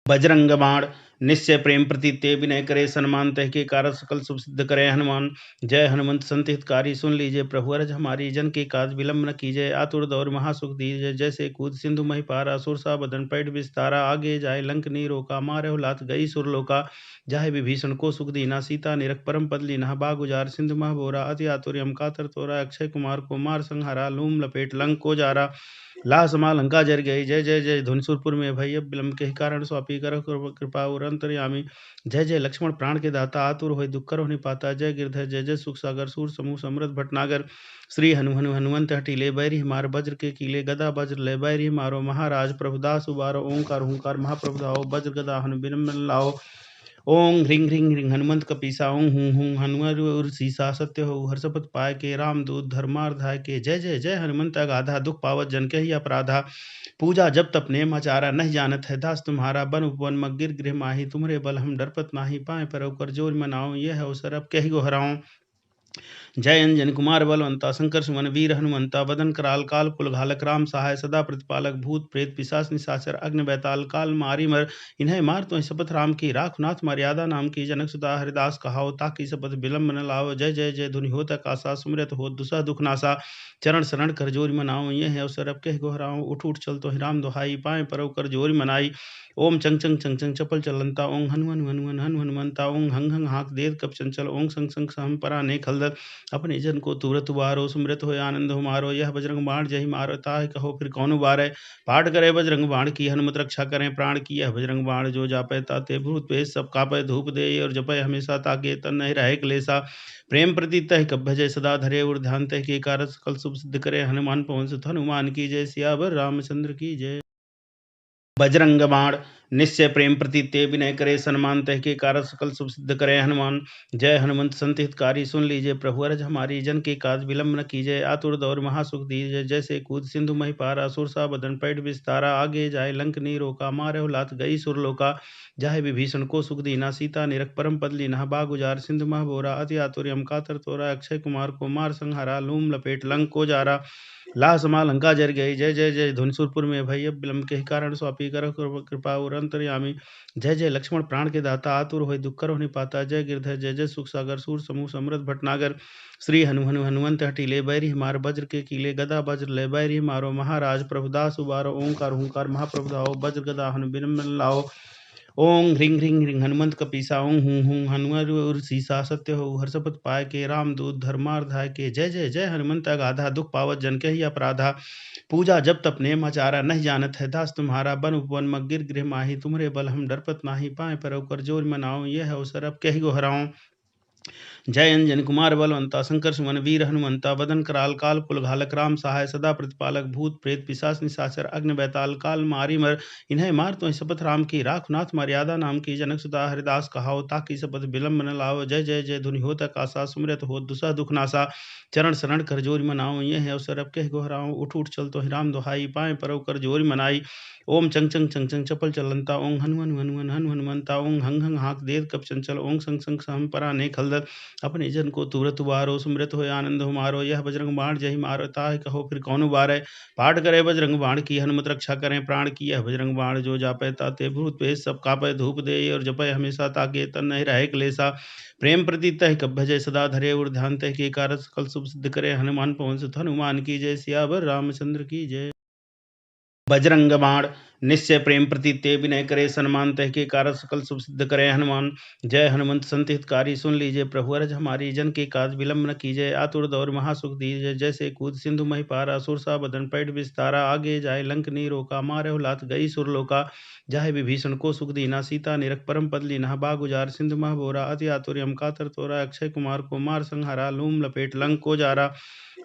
बजरंग बाण निश्चय प्रेम प्रति ते विनय करे सन्मान तह के कारक सकल शुभ सिद्ध करे हनुमान। जय हनुमंत संत हितकारी सुन लीजिए प्रभु अरज हमारी जन के काज विलंब न कीजिए आतुर दौर महासुख दीजिए। जैसे कूद सिंधु मही पारा सुर सा बदन पैठ विस्तारा आगे जाए लंक नी रोका मारे लात गई सुरलोका। जाहे विभीषण को सुख दीना सीता निरख परम पद लीना बाग उजार सिंधु मह बोरा अति आतुर्यम कातर तोरा अक्षय कुमार को मार संहारा लूम लपेट लंक को जारा। लाह समा लंका जर गई जय जय जय धुनसुरपुर में भय विलंब के कारण स्वापी कर कृपा और अंतर्यामी। जय जय लक्ष्मण प्राण के दाता आतुर होय दुख कर पाता। जय गिरधर जय जय सुख सागर सूर समूह समृद्ध भटनागर। श्री हनुमंत हटीले बैरी मार वज्र के कीले गदा वज्र ले बैरी मारो महाराज प्रभुदास उबारो ओंकार हुंकार महाप्रभु धाओ वज्र गदा हनु बिन लाओ। ओं ह्रीं ह्रीं ह्रीं हनुमंत कपीसा ओं हूं हूं हनुमर सीसा सत्य हो हर्षपत पाय के रामदूत धर्मार्धाय के। जय जय जय हनुमंत अगाधा दुख पावत जन के ही अपराधा। पूजा जब तप नेम आचारा नहीं जानत है दास तुम्हारा बन उपवन मगिर गृह माही तुम्हारे बल हम डरपत नाही पाए पर कर जोर मनाओ यह अवसर अब कही गो हराऊं। जय अंजन कुमार बलवंता शंकर सुमन वीर हनुमंता वदन कराल काल कुल घालक राम सहाय सदा प्रतिपालक भूत प्रेत पिशाच निशाचर अग्नि बैताल काल मारी मर इन्हें मार तो शपथ राम की राख नाथ मर्यादा नाम की जनक सुता हरिदास कहाओ ताकि शपथ विलंब न लाओ। जय जय जय धुनि होत आकाशा सुमरत हो दुसह दुख नासा चरण शरण कर जोरी मनाओ ये है अवसर अब कह गोहराओ। उठ उठ चल तो राम दुहाई पाए परव कर जोरी मनाई। ओम चंग चंग चंग चंग चपल चलंता ओं हनुमन हनुमन हनु हनुमंता ओं हंग हंग हाक देव कप चंचल ओं संग संग सहम परा ने खलदत। अपने जन को तुरत उबारो सुमृत हो आनंद हो मारो यह बजरंग बाण जय मारो ताहि कहो फिर कौन उबारे। पाठ करे बजरंग बाण की हनुमत रक्षा करें प्राण की यह बजरंग बाण जो जापै ताते भूत पेश सब कापै धूप दे और जपै हमेशा ताके तन नहीं रहे क्लेसा। प्रेम प्रति तह कब भजय सदा धरे और ध्यान तह के कारक सकल शुभ सिद्ध करे हनुमान पवन सुत हनुमान की जय सियावर रामचंद्र की जय। बजरंग बाण निश्चय प्रेम प्रति ते विनय करे सन्मान तह के कारक सकल शुभ सिद्ध करे हनुमान। जय हनुमंत संत हितकारी सुन लीजिए प्रभु अरज हमारी जन के काज विलंब न कीजिए आतुर दौर महासुख दीजिए। जैसे कूद सिंधु मही पारा सुर सा बदन पैठ विस्तारा आगे जाए लंक नी रोका मारे लात गई सुरलोका। जाहे विभीषण को सुख दीना सीता निरख परम पद लीना बाग उजार सिंधु मह बोरा अति आतुर्यम कातर तोरा अक्षय कुमार को मार संहारा लूम लपेट लंक को जारा। लाह समा लंका जर गई जय जय जय धुनसुरपुर में भय विलंब के कारण स्वापी कर कृपा और अंतर्यामी। जय जय लक्ष्मण प्राण के दाता आतुर होय दुख कर पाता। जय गिरधर जय जय सुख सागर सूर समूह समृद्ध भटनागर। श्री हनुमंत हटीले बैरी मार वज्र के कीले गदा वज्र ले बैरी मारो महाराज प्रभुदास उबारो ओंकार हुंकार महाप्रभु धाओ वज्र गदा हनु बिन लाओ। ओं ह्रीं ह्रीं ह्रीं हनुमंत कपीसा ओं हूं हूं हनुमर सीसा सत्य हो हर्षपत पाय के रामदूत धर्मार्धाय के। जय जय जय हनुमंत अगाधा दुख पावत जन के ही अपराधा। पूजा जब तप नेम आचारा नहीं जानत है दास तुम्हारा बन उपवन मगिर गृह माही तुम्हारे बल हम डरपत नाही पाए पर कर जोर मनाओ यह अवसर अब कही गो हराऊं। जय अंजन कुमार बलवंता शंकर सुमन वीर हनुमंता वदन कराल काल कुल घालक राम सहाय सदा प्रतिपालक भूत प्रेत पिशाच निशाचर अग्नि बैताल काल मारी मर इन्हें मार तो शपथ राम की राख नाथ मर्यादा नाम की जनक सुता हरिदास कहाओ ताकि शपथ विलंब न लाओ। जय जय जय धुनि होत आकाशा सुमरत हो दुसह दुख नासा चरण शरण कर जोरी मनाओ ये है अवसर अब कह गोहराओ। उठ उठ चल तो राम दुहाई पाए परव कर जोरी मनाई। ओम चंग चंग चंग चंग चपल चलंता ओं हनुमन हनुमन हनु हनुमंता ओं हंग हंग हाक देव कप चंचल ओं संग संग सहम परा ने खलदत। अपने जन को तुरत उबारो सुमृत हो आनंद हो मारो यह बजरंग बाण जय मारो ताहि कहो फिर कौन उबारे। पाठ करे बजरंग बाण की हनुमत रक्षा करें प्राण की यह बजरंग बाण जो जापै ताते भूत पेश सब कापै धूप दे और जपै हमेशा ताके तन नहीं रहे क्लेसा। प्रेम प्रति तह कब भजय सदा धरे और ध्यान तह के कारक सकल शुभ सिद्ध करे हनुमान पवन सुत हनुमान की जय सियावर रामचंद्र की जय। बजरंग बाण निश्चय प्रेम प्रति ते विनय करे सन्मान तह के कारक सकल शुभ सिद्ध करे हनुमान। जय हनुमंत संत हितकारी सुन लीजिए प्रभु अरज हमारी जन के काज विलंब न कीजिए आतुर दौर महासुख दीजिए। जैसे कूद सिंधु मही पारा सुर सा बदन पैठ विस्तारा आगे जाए लंक नी रोका मारे लात गई सुरलोका। जाहे विभीषण को सुख दीना सीता निरख परम पद लीना बाग उजार सिंधु मह बोरा अति आतुर्यम कातर तोरा अक्षय कुमार को मार संहारा लूम लपेट लंक को जारा।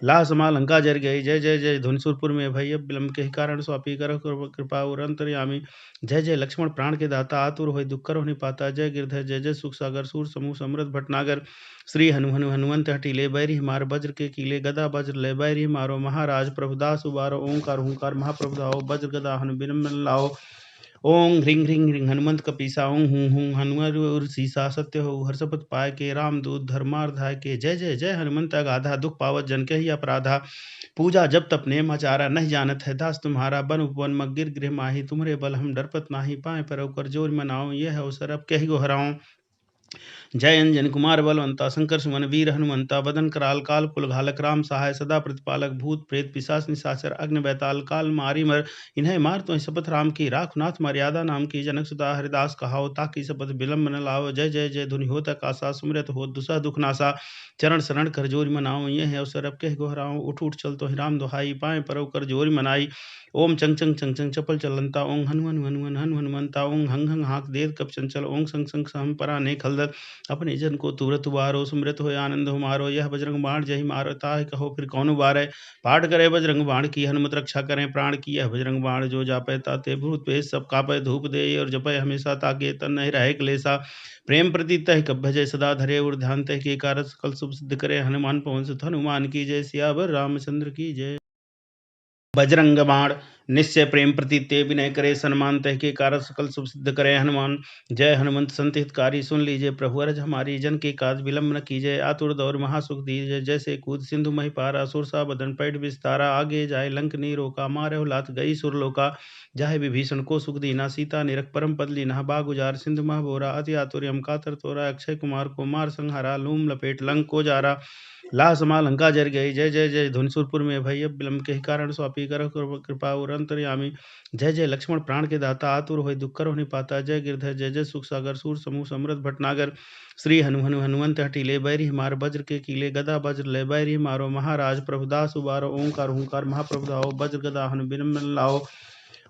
लाह समा लंका जर गई जय जय जय धुनसुरपुर में भय विलंब के कारण स्वापी कर कृपा और अंतर्यामी। जय जय लक्ष्मण प्राण के दाता आतुर होय दुख कर पाता। जय गिरधर जय जय सुख सागर सूर समूह समृद्ध भटनागर। श्री हनुमंत हटीले बैरी मार वज्र के कीले गदा वज्र ले बैरी मारो महाराज प्रभुदास उबारो ओंकार हुंकार महाप्रभु धाओ वज्र गदा हनु बिन लाओ। ओं ह्रीं ह्रीं ह्रीं हनुमंत कपीसा ओं हूं हूं हनुमर सीसा सत्य हो हर्षपत पाय के रामदूत धर्मार्धाय के। जय जय जय हनुमंत अगाधा दुख पावत जन के ही अपराधा। पूजा जब तप नेम आचारा, नहीं जानत है दास तुम्हारा। बन उपवन मग्गिर गृह माही, तुम्हरे बल हम डरपत नाही। पाए परव कर जोर मनाओ, यह अवसर अब कहि गो हराऊं। जय अंजन कुमार बलवंता, शंकर सुमन वीर हनुमंता। बदन कराल काल कुल घालक, राम सहाय सदा प्रतिपालक। भूत प्रेत पिशाच निशाचर, अग्नि बैताल काल मारी मर। इन्हें मार तो शपथ राम की, राख नाथ मर्यादा नाम की। जनक सुता हरिदास कहाओ, ताकि शपथ विलंब न लाओ। जय जय जय धुनि होत आकाशा, सुमरत हो दुसह दुख नासा। चरण शरण कर जोर मनाओ, ये है अवसर अब कह गोहराओ। उठ उठ चल तो राम दुहाई, पाए परव कर जोर मनाई। ओम चंग चंग चंग चंग चपल चलंता, ओं हनुमन हनुमन हनु हनुमंता। ओं हंग हंग हाक देत कप चंचल, ओं संग संग सहम परा ने खलदत। अपने जन को तुरत उबारो, सुमृत हो आनंद हो मारो। यह बजरंग बाण जहि मारो, ताहि कहो फिर कौन उबारै। पाठ करे बजरंग बाण की, हनुमत रक्षा करें प्राण की। यह बजरंग बाण जो जापै, ताते भूत पेश सब कापै। धूप दे और जपै हमेशा, ताके तन नहीं रहे क्लेशा। प्रेम प्रति तह कब भजय सदा, धरे और ध्यान तह के कारज सकल शुभ सिद्ध करे। हनुमान पवन सुत हनुमान की जय, सियावर रामचंद्र की जय। बजरंग बाण निश्चय प्रेम प्रति ते विनय करे। सन्मान तह के कारज सकल शुभ सिद्ध करे। हनुमान जय हनुमंत संत हितकारी, सुन लीजिए प्रभु अरज हमारी। जन के काज विलंब न कीजिए, आतुर दौर महासुख दीजिए। जैसे कूद सिंधु मही पारा, सुर सा बदन पैठ विस्तारा। आगे जाए लंक नी रोका, मारे लात गई सुरलोका। जाहे विभीषण को सुख दीना, सीता निरख परम पद लीना। बाग उजार सिंधु मह बोरा, अति आतुर्य कातर तोरा। अक्षय कुमार को मार संहारा, लूम लपेट लंक को जारा। लाह समा लंका जर गई, जय जय जय धुनसुरपुर में भई। अब विलंब के कारण स्वापी कर कृपा और अंतर्यामी। जय जय लक्ष्मण प्राण के दाता, आतुर होय दुख करो निपाता। जय गिरधर जय जय सुख सागर, सूर समूह समृद्ध भटनागर। श्री हनुमंत हटीले, बैरी मार वज्र के कीले। गदा वज्र ले बैरी मारो, महाराज प्रभुदास उबारो। ओंकार ओंकार महाप्रभु धाओ, वज्र गदा हनु बिन लाओ।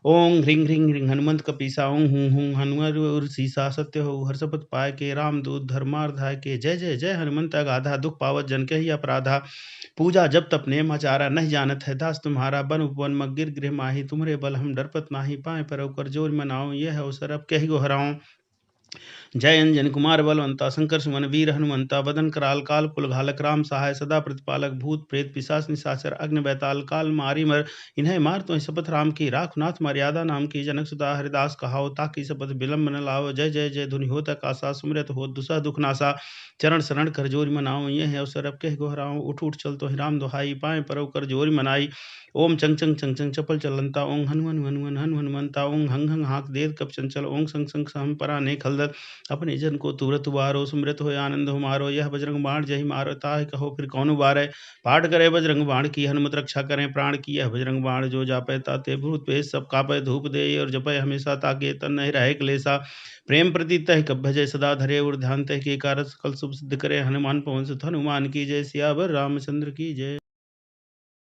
ओं ह्रीं ह्रीं ह्रीं हनुमंत कपीसा, ओं हूं हूं हनुमर उर सीसा। सत्य हो हर्षपत पाय के, रामदूत धर्मार्धाय के। जय जय जय हनुमंत अगाधा, दुख पावत जन के ही अपराधा। पूजा जब तप नेम आचारा, नहीं जानत है दास तुम्हारा। बन उपवन मग्गिर गृह माही, तुम्हरे बल हम डरपत नाही। पाए परव कर जोर मनाओ, यह अवसर अब कहि गो हराऊं। जय अंजन कुमार बलवंता, शंकर सुमन वीर हनुमंता। बदन कराल काल कुल घालक, राम सहाय सदा प्रतिपालक। भूत प्रेत पिशाच निशाचर, अग्नि बैताल काल मारी मर। इन्हें मार तो शपथ राम की, राख नाथ मर्यादा नाम की। जनक सुता हरिदास कहाओ, ताकि शपथ विलंब न लाओ। जय जय जय धुनि होत आकाशा, सुमरत हो दुसह दुख नासा। चरण शरण कर जोर मनाओ, ये है अवसर अब कह गोहराऊं। उठ उठ चल तो राम दुहाई, पाए परव कर जोर मनाई। ओम चंग चंग चंग चंग चपल चलंता, ओं हनुमन हनुमन हनु हनुमंता। ओं हंग हंग हाक देत कप चंचल, ओं संग संग सहम परा ने खलदत। अपने जन को तुरत उबारो, सुमृत हो आनंद हो मारो। यह बजरंग बाण जहि मारो, ताहि कहो फिर कौन उबारै। पाठ करे बजरंग बाण की, हनुमत रक्षा करें प्राण की। यह बजरंग बाण जो जापै, ताते भूत पेश सब कापै। धूप दे और जपै हमेशा, ताके तन नहीं रहे क्लेशा। प्रेम प्रति तह कब भजय सदा, धरे और ध्यान तह के कारज सकल शुभ सिद्ध करे। हनुमान पवन सुत हनुमान की जय, सियावर रामचंद्र की जय।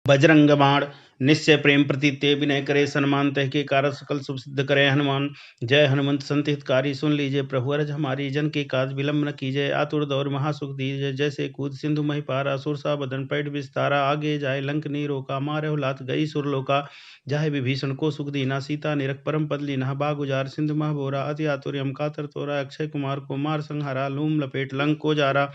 बजरंग बाण निश्चय प्रेम प्रति ते विनय करे। सन्मान तह के कारज सकल शुभ सिद्ध करे। हनुमान जय हनुमंत संत हितकारी, सुन लीजिए प्रभु अरज हमारी। जन के काज विलंब न कीजिए, आतुर दौर महासुख दीजिए। जैसे कूद सिंधु मही पारा, सुर सा बदन पैठ विस्तारा। आगे जाए लंक नी रोका, मारे लात गई सुरलोका। जाहे विभीषण को सुख दीना, सीता निरख परम पद लीना। बाग उजार सिंधु मह बोरा, अति आतुर्य कातर तोरा। अक्षय कुमार को मार संहारा, लूम लपेट लंक को जारा।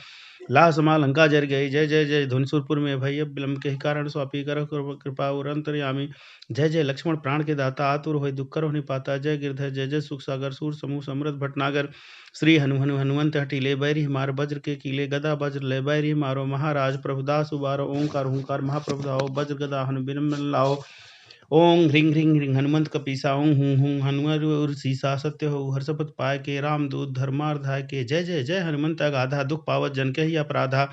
लाह समा लंका जर गई, जय जय जय धुनसुरपुर में भई। अब विलंब के कारण स्वापी कर कृपा और अंतर्यामी। जय जय लक्ष्मण प्राण के दाता, आतुर होय दुख करो निपाता। जय गिरधर जय जय सुख सागर, सूर समूह समृद्ध भटनागर। श्री हनुमंत हटीले, बैरी मार वज्र के कीले। गदा वज्र ले बैरी मारो, महाराज प्रभुदास उबारो। ओंकार ओंकार महाप्रभु धाओ, वज्र गदा हनु बिन लाओ। ओं ह्रीं ह्रीं ह्रीं हनुमंत कपीसा, ओं हूं हूं हनुमर उर सीसा। सत्य हो हर्षपत पाय के, रामदूत धर्मार्धाय के। जय जय जय हनुमंत अगाधा, दुख पावत जन के ही अपराधा।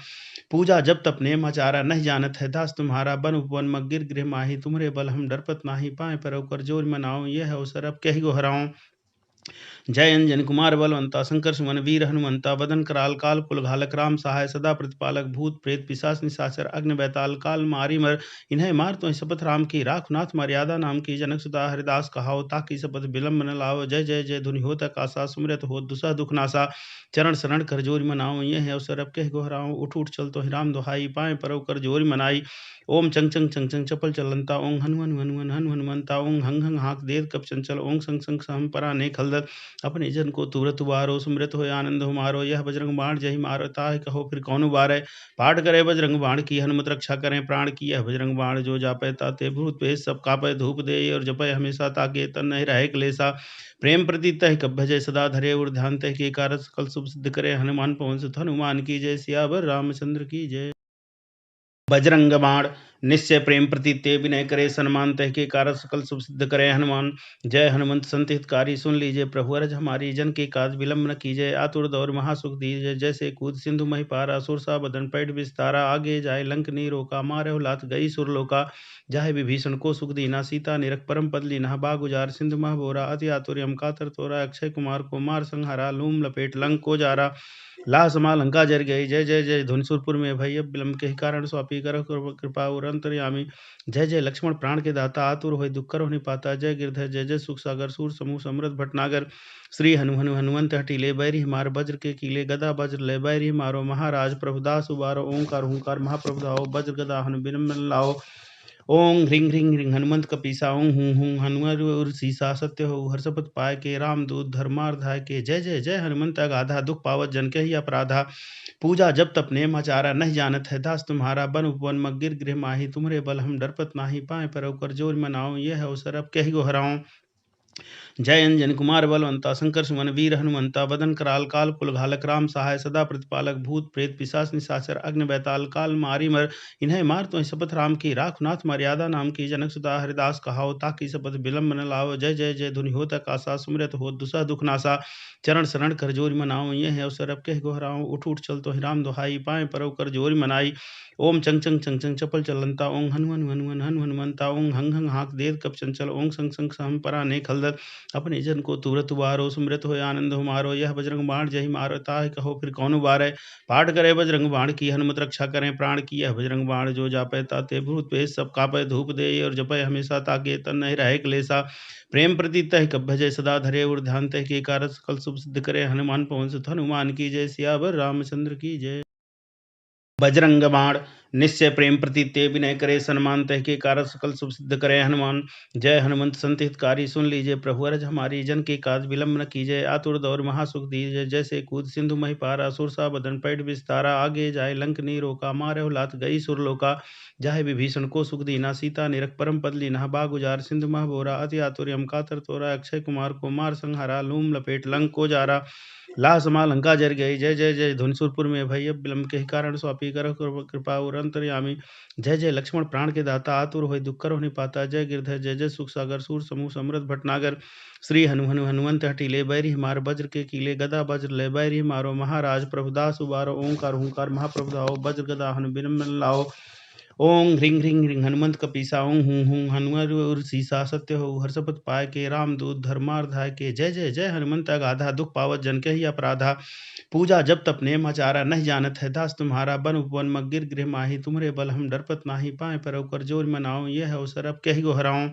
पूजा जब तप नेम आचारा, नहीं जानत है दास तुम्हारा। बन उपवन मग्गिर गृह माही, तुम्हरे बल हम डरपत नाही। पाए परव कर जोर मनाओ, यह अवसर अब कहि गो हराऊं। जय अंजन कुमार बलवंता, शंकर सुमन वीर हनुमंता। बदन कराल काल कुल घालक, राम सहाय सदा प्रतिपालक। भूत प्रेत पिशाच निशाचर, अग्नि बैताल काल मारी मर। इन्हें मार तो शपथ राम की, राख नाथ मर्यादा नाम की। जनक सुता हरिदास कहाओ, ताकि शपथ विलंब न लाओ। जय जय जय धुनि होत आकाशा, सुमरत हो दुसह दुख नासा। चरण शरण कर जोर मनाओ, ये है अवसर अब कह गोहराऊं। उठ उठ चल तो राम दुहाई, पाए परव कर जोर मनाई। ओम चंग चंग चंग चंग चपल चलंता, ओं हनुमन हनुमन हनु हनुमंता। ओं हंग हंग हाक देत कप चंचल, ओं संग संग सहम परा ने खलदत। अपने जन को तुरत उबारो, सुमृत हो आनंद हो मारो। यह बजरंग बाण जहि मारो, ताहि कहो फिर कौन उबारै। पाठ करे बजरंग बाण की, हनुमत रक्षा करें प्राण की। यह बजरंग बाण जो जापै, ताते भूत पेश सब कापै। धूप दे और जपै हमेशा, ताके तन नहीं रहे क्लेशा। प्रेम प्रति तह कब भजय सदा, धरे और ध्यान तह के कारज सकल शुभ सिद्ध करे। हनुमान पवन सुत हनुमान की जय, सियावर रामचंद्र की जय। बजरंग बाण निश्चय प्रेम प्रतीते विनय करे सन्मान तह के कारक सकल शुभ सिद्ध करे हनुमान। जय हनुमंत संत हितकारी सुन लीजिए प्रभु अरज हमारी जन के काज विलंब न कीजिए आतुर दौर महासुख दीजिए। जैसे कूद सिंधु मही पारा सुर सा बदन पैठ विस्तारा आगे जाए लंक नी रोका मारे लात गई सुरलोका। जाहे विभीषण को सुख दीना सीता निरख परम पद लीना बाग उजार सिंधु मह बोरा अति आतुर्यम कातर तोरा अक्षय कुमार को मार संहारा लूम लपेट लंक को जारा। लाह समा लंका जर गई जय जय जय धुनसुरपुर में भई अब विलंब के कारण स्वापी कर कृपा और अंतर्यामी। जय जय लक्ष्मण प्राण के दाता आतुर होय दुख करो निपाता। जय गिरधर जय जय सुख सागर सूर समूह समृद्ध भटनागर। श्री हनुमंत हटीले बैरी मार वज्र के कीले गदा वज्र ले बैरी मारो महाराज प्रभुदास उबारो ओंकार हुंकार महाप्रभु धाओ वज्र गदा हनु बिन लाओ। ओं ह्रीं ह्रीं ह्रीं हनुमंत कपीसा ओं हूं हूं हनुमर उर सीसा सत्य हो हर्षपत पाय के रामदूत धर्मार्धाय के। जय जय जय हनुमंत अगाधा दुख पावत जन के ही अपराधा। पूजा जब तप नेम आचारा नहीं जानत है दास तुम्हारा बन उपवन मगिर गृह माही। तुम्हारे बल हम डरपत नाही पाए पर कर जोर मनाओ यह अवसर अब कही गो हराऊं। जय अंजन कुमार बलवंता शंकर सुमन वीर हनुमंता बदन कराल काल कुल घालक राम सहाय सदा प्रतिपालक भूत प्रेत पिशाच निशाचर अग्नि बैताल काल मारी मर। इन्हें मार तो शपथ राम की राख नाथ मर्यादा नाम की जनक सुता हरिदास कहाओ ताकि शपथ विलंब न लाओ। जय जय जय धुनि होत आकाशा सुमरत हो दुसा दुख नासा। चरण शरण कर जोरी मनाओ यह अवसर अब कह गोहराओ उठ उठ चल तो राम दुहाई पाए परव कर जोरी मनाई। ओम चंग चंग चंग चंग चपल चलंता ओं हनुमंता ओं हंग हंग हाक देद कप चंचल ओं संग संग सहम परा ने खलदर। अपने जन को तुरत उबारो सुमृत हो आनंद हो मारो। यह बजरंग बाण जही मारो ताहि कहो फिर कौन उबारे। पाठ करे बजरंग बाण की हनुमत रक्षा करें प्राण की। यह बजरंग बाण जो जापै ताते भूत पेश सब कापै धूप दे और जपै हमेशा ताके तन नहीं रहे क्लेशा। प्रेम प्रति तह कब भजय सदा धरे और ध्यान तह के कारक सकल शुभ सिद्ध करे। हनुमान पवन सुत हनुमान की जय सियावर रामचंद्र की जय। बजरंग बाण निश्चय प्रेम प्रतीते विनय करे सन्मान तह के कारक सकल शुभ सिद्ध करे हनुमान। जय हनुमंत संत हितकारी सुन लीजिए प्रभु अरज हमारी जन के काज विलंब न कीजिए आतुर दौर महासुख दीजिए। जैसे कूद सिंधु मही पारा सुर सा बदन पैठ विस्तारा आगे जाए लंक नी रोका मारे लात गई सुरलोका। जाहे विभीषण को सुख दीना सीता निरख परम पद लीना बाग उजार सिंधु मह बोरा अति आतुर्यम कातर तोरा अक्षय कुमार को मार संहारा लूम लपेट लंक को जारा। लाह समा लंका जर गई जय जय जय धुनसुरपुर में भई अब विलंब के कारण स्वापी कर कृपा और अंतर्यामी। जय जय लक्ष्मण प्राण के दाता आतुर होय दुख करो निपाता। जय गिरधर जय जय सुख सागर सूर समूह समृद्ध भटनागर। श्री हनुमंत हटीले बैरी मार वज्र के कीले गदा वज्र ले बैरी मारो महाराज प्रभुदास उबारो ओंकार हुंकार महाप्रभु धाओ वज्र गदा हनु बिन लाओ। ओं ह्रीं ह्रीं ह्रीं हनुमंत कपीसा ओं हूं हूं हनुमर उर सीसा सत्य हो हर्षपत पाय के रामदूत धर्मार्धाय के। जय जय जय हनुमंत अगाधा दुख पावत जन के ही अपराधा। पूजा जब तप नेम आचारा नहीं जानत है दास तुम्हारा बन उपवन मगिर गृह माही। तुम्हारे बल हम डरपत नाही पाए पर कर जोर मनाओ यह अवसर अब कही गो हराऊं।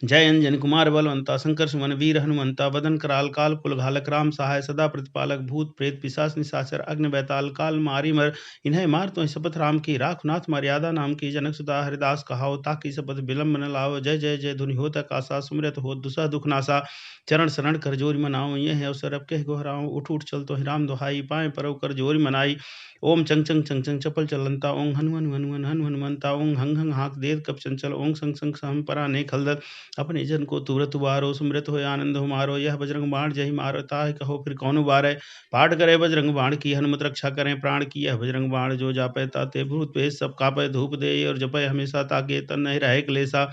जय अंजन कुमार बलवंता शंकर सुमन वीर हनुमंता बदन कराल काल कुल घालक राम सहाय सदा प्रतिपालक भूत प्रेत पिशाच निशाचर अग्नि बैताल काल मारी मर। इन्हें मार तो शपथ राम की राख नाथ मर्यादा नाम की जनक सुता हरिदास कहाओ ताकि शपथ विलंब न लाओ। जय जय जय धुनि होत आकाशा सुमरत हो दुसा दुख नासा। चरण शरण कर जोरी मनाओ यह अवसर अब कह गोहराओ उठ उठ चल तो राम दुहाई पाए परव कर जोरी मनाई। ओम चंग चंग चंग चंग चपल चलंता ओं हनुमंता ओं हंग हंग हाक देद कप चंचल ओं संग संग सहम परा ने खलदर। अपने जन को तुरत उबारो सुमृत हो आनंद हो मारो। यह बजरंग बाण जही मारो ताहि कहो फिर कौन उबारे। पाठ करे बजरंग बाण की हनुमत रक्षा करें प्राण की। यह बजरंग बाण जो जापै ताते भूत पेश सब कापै धूप दे और जपै हमेशा ताके तन नहीं रहे क्लेशा।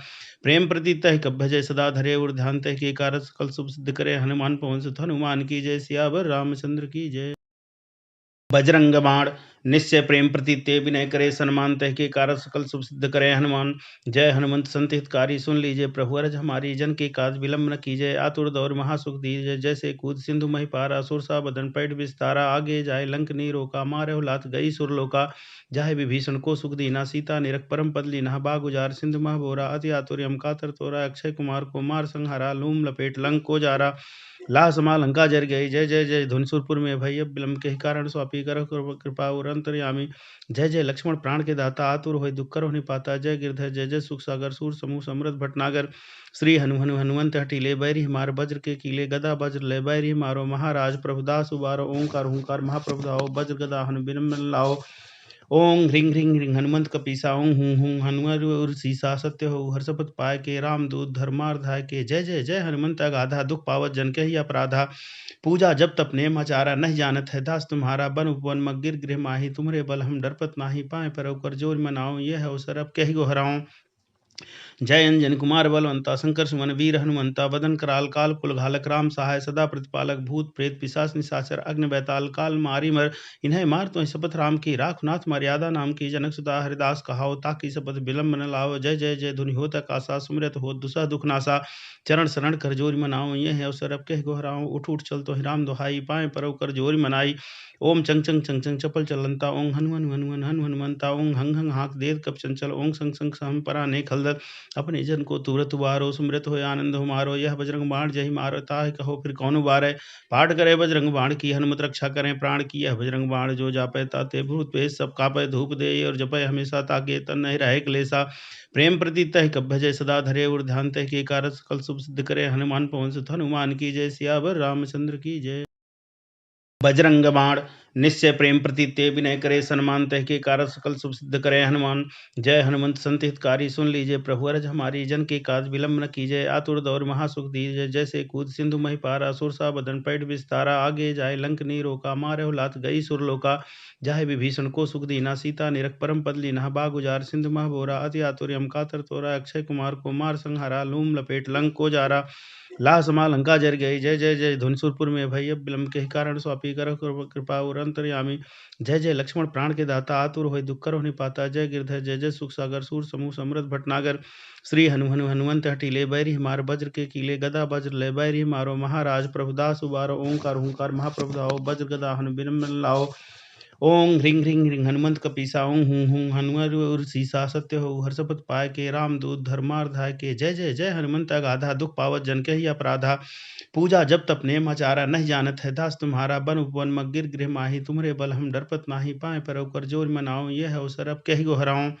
प्रेम प्रति तह कब भजय सदा धरे और ध्यान तह के कारक सकल शुभ सिद्ध करे। हनुमान पवन सुत हनुमान की जय सियावर रामचंद्र की जय। बजरंग बाण निश्चय प्रेम प्रतीते विनय करे सन्मान तह के कारक सकल शुभ सिद्ध करे हनुमान। जय हनुमंत संत हितकारी सुन लीजिए प्रभु अरज हमारी जन के काज विलंब न कीजिए आतुर दौर महासुख दीजिए। जैसे कूद सिंधु मही पारा सुर सा बदन पैठ विस्तारा आगे जाए लंक नी रोका मारे लात गई सुरलोका। जाहे विभीषण को सुख दीना सीता निरख परम पद लीना बाग उजार सिंधु मह बोरा अति आतुर्यम कातर तोरा अक्षय कुमार को मार संहारा लूम लपेट लंक को जारा। लाह समा लंका जर गई जय जय जय धुनसुरपुर में भई अब विलंब के कारण स्वापी कर कृपा और अंतर्यामी। जय जय लक्ष्मण प्राण के दाता आतुर होय दुख करो निपाता। जय गिरधर जय जय सुख सागर सूर समूह समृद्ध भटनागर। श्री हनुमंत हटीले बैरी मार वज्र के कीले गदा वज्र ले बैरी मारो महाराज प्रभुदास उबारो ओंकार हुंकार महाप्रभु धाओ वज्र गदा हनु बिन लाओ। ओम ह्रीं ह्रीं ह्रीं हनुमंत कपीसा ओं हूं हूं हनुमर सीसा सत्य हो हर्षपत पाय के रामदूत धर्मार्धाय के जय जय जय हनुमंत अगाधा दुख पावत जन के ही अपराधा पूजा जब तप नेम आचारा नहीं जानत है दास तुम्हारा बन उपवन मगिर गृह माही तुम्हरे बल हम डरपत नाही पाए पर कर जोर मनाओ ये है अवसर अब कही गो हराऊं जय अंजन कुमार बलवंता शंकर सुमन वीर हनुमंता बदन कराल काल कुल घालक राम सहाय सदा प्रतिपालक भूत प्रेत पिशाच निशाचर अग्नि बैताल काल मारी मर इन्हें मार तो शपथ राम की राख नाथ मर्यादा नाम की जनक सुता हरिदास कहाओ ताकि शपथ विलंब न लाओ जय जय जय धुनि होत आकाशा सुमरत हो दुसह दुख नासा चरण शरण कर जोरी मनाओ ये है अवसर अब कह गोहराओ उठ उठ चल तो ही राम दुहाई पाए परव कर जोरी मनाई ओम चंग चंग चंग चंग चपल चलंता ओं हनुमन हनुमन हन हनुमंता ओं हंग हंग हाक देव कप चंचल ओं संग संग सहम परा ने खलदर अपने जन को तुरत उबारो सुमृत हो आनंद हो मारो यह बजरंग बाण जय मारो ताहि कहो फिर कौन उबारे पाठ करे बजरंग बाण की हनुमत रक्षा करें प्राण की यह बजरंग बाण जो जापै ताते भूत पेश सब कापै धूप दे और जपै हमेशा ताके तन नहीं रहे क्लेशा प्रेम प्रति तह कब भजय सदा धरे और ध्यान तह के कारस सकल शुभ सिद्ध करे हनुमान पवन सुत हनुमान की जय सियावर रामचंद्र की जय। बजरंग बाण निश्चय प्रेम प्रति ते विनय करे सन्मान तह के कारक सकल शुभ सिद्ध करे हनुमान जय हनुमंत संत हितकारी सुन लीजिए प्रभु अरज हमारी जन के काज विलंब न कीजिए आतुर दौर महासुख दीजिए जैसे कूद सिंधु मही पारा सुरसा बदन पैठ विस्तारा आगे जाए लंक नी रोका मारे लात गई सुरलोका जाहे विभीषण को सुख दीना सीता निरख परम पद लीना बाग उजार सिंधु मह बोरा अति आतुर्यम कातर तोरा अक्षय कुमार को मार संहारा लूम लपेट लंक को जारा लाह समा लंका जर गई जय जय जय धुनसुरपुर में भय विलंब के कारण स्वापी कर कृपा और अंतर्यामी जय जय लक्ष्मण प्राण के दाता आतुर होय दुख कर होने पाता जय गिरधर जय जय सुख सागर सूर समूह समृद्ध भटनागर श्री हनुमंत हटीले बैरी मार वज्र के कीले गदा वज्र ले बैरी मारो महाराज प्रभुदास उबारो ओंकार ओंकार महाप्रभु दाओ वज्र गदा हनु बिरम लाओ ओं ह्रीं ह्रीं ह्रीं हनुमंत कपीसा ओं हूं हूं हनुमर सीसा सत्य हो हर्षपत पाय के रामदूत धर्मार्धाय के जय जय जय हनुमंत अगाधा दुख पावत जन के ही अपराधा पूजा जब तप नेम आचारा नहीं जानत है दास तुम्हारा बन उपवन मगिर गृह माही तुम्हरे बल हम डरपत नाही पाए पर कर जोर मनाओ ये है अवसर अब कही गो हराऊं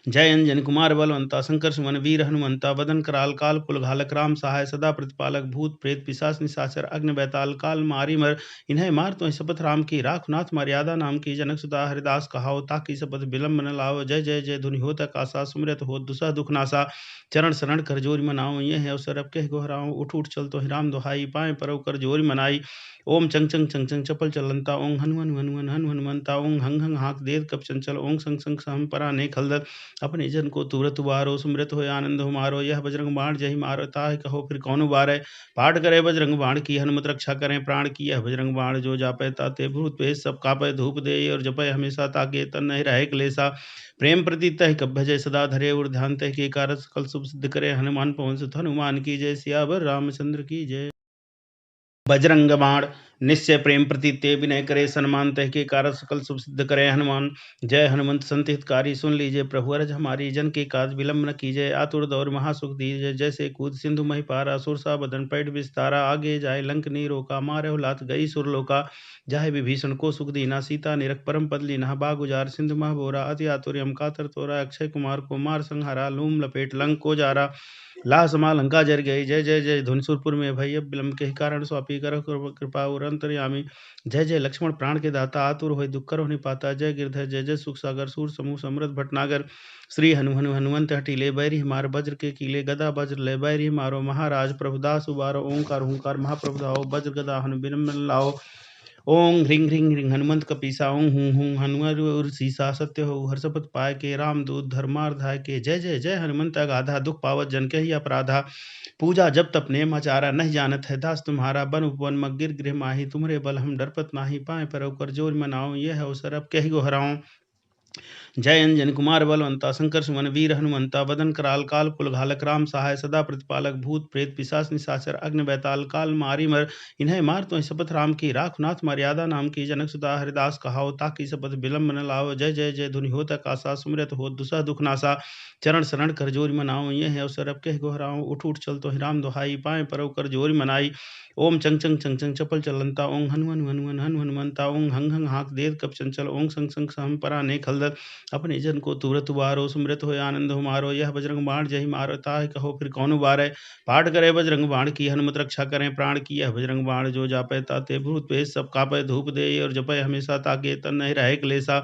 जय अंजन कुमार बलवंता शंकर सुमन वीर हनुमंता बदन कराल काल कुल घालक राम सहाय सदा प्रतिपालक भूत प्रेत पिशाच निशाचर अग्नि बैताल काल मारी मर इन्हें मार तो शपथ राम की राख नाथ मर्यादा नाम की जनक सुता हरिदास कहाओ ताकि शपथ विलंब न लाओ जय जय जय धुनि होत आकाशा सुमरत हो दुसह दुख नासा चरण शरण कर जोरी मनाओ ये है अवसर अब कह गोहराओ उठ उठ चल तो ही राम दुहाई पाए परव कर जोरी मनाई ओम चंग चंग चंग चंग चपल चलंता ओं हनुमन हनुमन हन हनुमंता ओं हंग हंग हाक देव कप चंचल ओं संग संग सहम परा ने खलदर अपने जन को तुरत उबारो सुमृत हो आनंद हो मारो यह बजरंग बाण जय मारो ताहि कहो फिर कौन उबारे पाठ करे बजरंग बाण की हनुमत रक्षा करें प्राण की यह बजरंग बाण जो जापै ताते भूत पेश सब कापै धूप दे और जपै हमेशा ताके तन नहीं रहे क्लेशा प्रेम प्रति तह कब भजय सदा धरे और ध्यान तह के कारक सकल शुभ सिद्ध करे हनुमान पवन सुत हनुमान की जय सियावर रामचंद्र की जय। बजरंग बाण निश्चय प्रेम प्रति ते विनय करे सन्मान तह के कारक सकल शुभ सिद्ध करे हनुमान जय हनुमंत संत हितकारी सुन लीजिए प्रभु अरज हमारी जन के काज विलंब न कीजिए आतुर दौर महासुख दीजिए जैसे कूद सिंधु मही पारा सुरसा बदन पैठ विस्तारा आगे जाए लंक नी रोका मारे लात गई सुरलोका जाहे विभीषण को सुख दीना सीता निरख परम पद लीना बाग उजार सिंधु मह बोरा अति आतुर्यम कातर तोरा अक्षय कुमार को मार संहारा लूम लपेट लंक को जारा लाह समा लंका जर गई जय जय जय धुनसुरपुर में भय विलंब के कारण स्वापी कर कृपा और अंतर्यामी जय जय लक्ष्मण प्राण के दाता आतुर होय दुख कर होने पाता जय गिरधर जय जय सुख सागर सूर समूह समृद्ध भटनागर श्री हनुमंत हटीले बैरी मार वज्र के कीले गदा वज्र ले बैरी मारो महाराज प्रभुदास उबारो ओंकार ओंकार महाप्रभु दाओ वज्र गदा हनु बिरम लाओ ओं ह्रीं ह्रीं ह्रीं हनुमंत कपीसा ओं हूं हूं हनुमर सीसा सत्य हो हर्षपत पाय के रामदूत धर्मार्धाय के जय जय जय हनुमंत अगाधा दुख पावत जन के ही अपराधा पूजा जब तप नेम आचारा नहीं जानत है दास तुम्हारा बन उपवन मगिर गृह माही तुम्हरे बल हम डरपत नाही पाए पर कर जोर मनाओ ये है अवसर अब कही गो हराऊं जय अंजन कुमार बलवंता शंकर सुमन वीर हनुमंता बदन कराल काल कुल घालक राम सहाय सदा प्रतिपालक भूत प्रेत पिशाच निशाचर अग्नि बैताल काल मारी मर इन्हें मार तो शपथ राम की राख नाथ मर्यादा नाम की जनक सुता हरिदास कहाओ ताकि शपथ विलंब न लाओ जय जय जय धुनि होत आकाशा सुमरत हो दुसह दुख नासा चरण शरण कर जोरी मनाओ ये है अवसर अब कह गोहराओ उठ उठ चल तो ही राम दुहाई पाए परव कर जोरी मनाई ओम चंग चंग चंग चंग चपल चलंता ओं हनुमन हनुमन हन हनुमंता ओं हंग हंग हाक देव कप चंचल ओं संग संग सहम परा ने खलदर अपने जन को तुरत उबारो, सुमृत होय आनंद हमारो। यह बजरंग बाण जय मारो, ताहि कहो फिर कौन उबारै। पाठ करे बजरंग बाण की, हनुमत रक्षा करें प्राण की। यह बजरंग बाण जो जापै ताते भूत पेश सब कापै। धूप दे और जपै हमेशा, ताके तन नहीं रहे क्लेशा।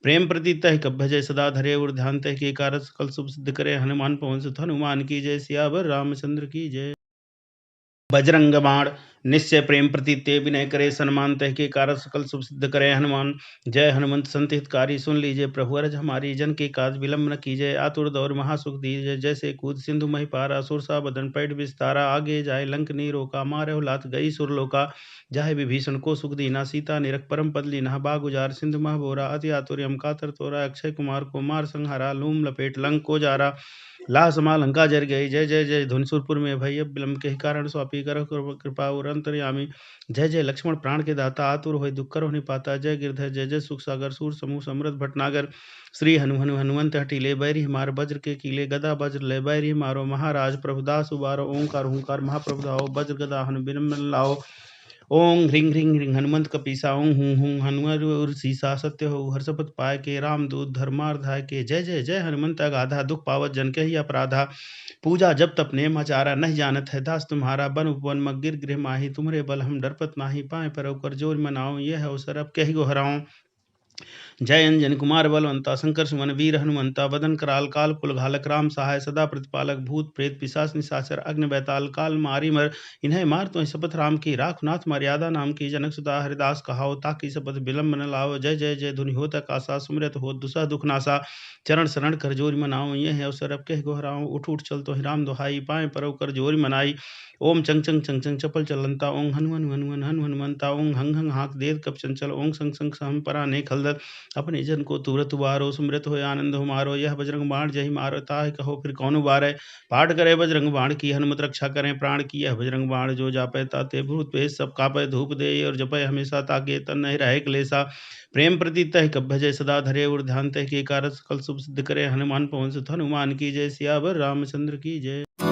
प्रेम प्रति तह कब भजय सदा धरे, और ध्यान तह के कारज सकल शुभ सिद्ध करे। हनुमान पवन सुत हनुमान की जय, सियावर रामचंद्र की जय। बजरंग बाण निश्चय प्रेम प्रति ते विनय करे। सन्मान तह के कारज सकल शुभ सिद्ध करे। हनुमान जय हनुमंत संत हितकारी, सुन लीजिए प्रभु अरज हमारी। जन के काज विलंब न कीजिए, आतुर दौर महासुख दीजिए। जैसे कूद सिंधु मही पारा, सुरसा बदन पैठ विस्तारा। आगे जाए लंक नी रोका, मारे लात गई सुरलोका। जाहे विभीषण को सुख दीना, सीता निरख परम पद लीना। बाग उजार सिंधु मह बोरा, अति आतुर यम कातर तोरा। अक्षय कुमार को मार संहारा, लूम लपेट लंक को जारा। लाह समा लंका जर गई, जय जय जय धुनि सुरपुर में भई। अब विलंब के कारण स्वापी कर कृपा और अंतर्यामी। जय जय लक्ष्मण प्राण के दाता, आतुर होय दुख करो निपाता। जय गिरधर जय जय सुख सागर, सूर समूह समृद्ध भटनागर। श्री हनुमंत हटीले बैरी मार, वज्र के कीले गदा वज्र ले बैरी मारो। महाराज प्रभुदास उबारो, ओंकार हुंकार महाप्रभु धाओ। वज्र गदा हनु बिन लाओ। ओं ह्रीं ह्रीं ह्रीं हनुमंत कपीसा, ओं हूं हूं हनुमर सीसा। सत्य हो हर्षपत पाय के, रामदूत धर्मार्धाय के। जय जय जय हनुमंत अगाधा, दुख पावत जन के ही अपराधा। पूजा जब तप नेम आचारा, नहीं जानत है दास तुम्हारा। बन उपवन मग गिर गृह माही, तुम्हारे बल हम डरपत नाही। पाए पर कर जोर मनाओ, यह अवसर अब कही गो हराऊं। जय अंजन कुमार बलवंता, शंकर सुमन वीर हनुमंता। वदन कराल काल कुल घालक, राम सहाय सदा प्रतिपालक। भूत प्रेत पिशाच निशाचर, अग्नि बैताल काल मारी मर। इन्हें मार तो शपथ राम की, राख नाथ मर्यादा नाम की। जनक सुता हरिदास कहाओ, ताकि शपथ विलंब न लाओ। जय जय जय धुनि होत आकाशा, सुमरत हो दुसह दुख नासा। चरण शरण कर जोर मनाओ, यह अवसर अब कह गोहराओ। उठ उठ चल तो ही राम दुहाई, पाए परव कर जोर मनाई। ओम चंग चंग चंग चंग चपल चलंता, ओं हनु हनु हनु हनु हनुमंता। ओं हंग हंग हाक देव कप चंचल, ओं संग संग सहम परा ने खलदल। अपने जन को तुरत उबारो, सुमृत होय आनंद हमारो। यह बजरंग बाण जय मारो, ताहि कहो फिर कौन उबारै। पाठ करे बजरंग बाण की, हनुमत रक्षा करें प्राण की। यह बजरंग बाण जो जापै ताते भूत पेश सब कापै। धूप दे और जपै हमेशा, ताके तन नहीं रहे क्लेशा। प्रेम प्रति तह कब भजय सदा धरे, और ध्यान तह के कारज सकल शुभ सिद्ध करे। हनुमान पवन सुत हनुमान की जय, सियावर रामचंद्र की जय।